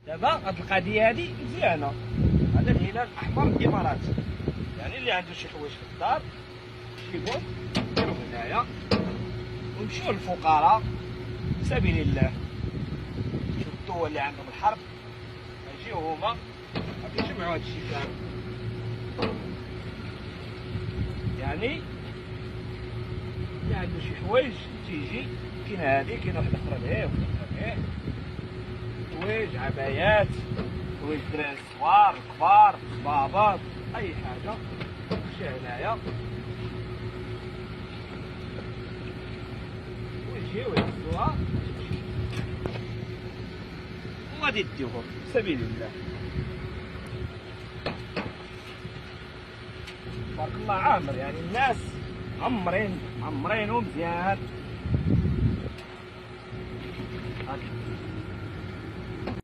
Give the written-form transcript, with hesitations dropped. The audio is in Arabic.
دابا هاد القضيه هادي مزيانه. هذا الهلال الاحمر الامارات، يعني اللي عنده شي حوايج في الدار يجيبهم يديرهم هنايا ويمشيو للفقراء في سبيل الله. شوف الدول اللي عندهم الحرب يجيو هما غادي يجمعوا هاد الشيء كامل. يعني اللي عنده شي حوايج تيجي، كاين هادي كاين واحده اخرى لهيه وواحده اخرى لهيه، حوايج عبايات، حوايج الدراري الصغار الكبار باباط اي حاجه تمشي هنايا ويجيو يهزوها وغادي يديوهم في سبيل الله. تبارك الله عامر، يعني الناس عمرينو مزيان.